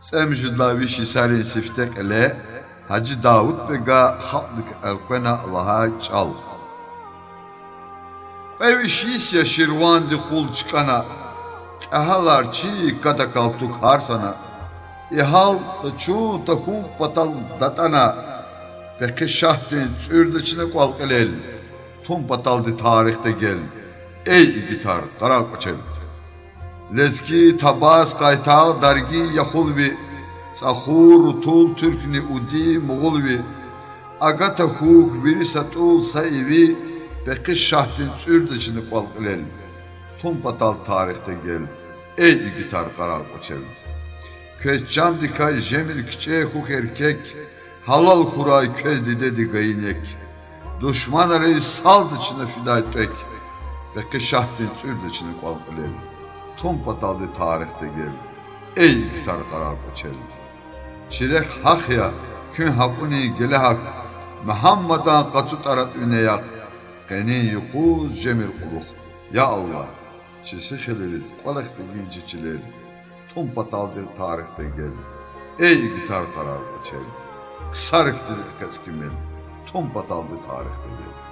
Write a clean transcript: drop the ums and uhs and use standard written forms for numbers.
Semjudlaviş isarin siftek ele Hacı Davud bega hatlık elkvena Allah'a çal. Evişis ya şirvan di kul çıkana Ehalar çi kada kaltuk harsana İhal da çu takum patal datana Peki şahtin çürdeçine kalkelel Tum patal di tarihte gel Ey gitar karal kaçel Lezki tabas kaytağı dargi yakulbi Tsahur tul Türkni udi Muğulbi Agata huk biri satul sayvi Peki şahtin çürdeçine kalkelel Tum patal tarihte gel Ey gitar karal kaçel Köçcan dikay jemil kiçe huk erkek Halal kuray köldi dedi gaynek Düşman arayı saldı içine fida etmek Peki şahtin çürde içine kalkılev Tum pataldı tarihte gel Ey gitar karar koçel Çirek hak ya Kün hakuni gele hak Muhammadan katut arat üneyak Geni yukuz cemil kuluk Ya Allah Çisi xeleriz Kalakti ginciçiler Tum pataldı tarihte gel Ey gitar karar koçel Sarık dizik kaç kimel Tum pataldı tarihte gel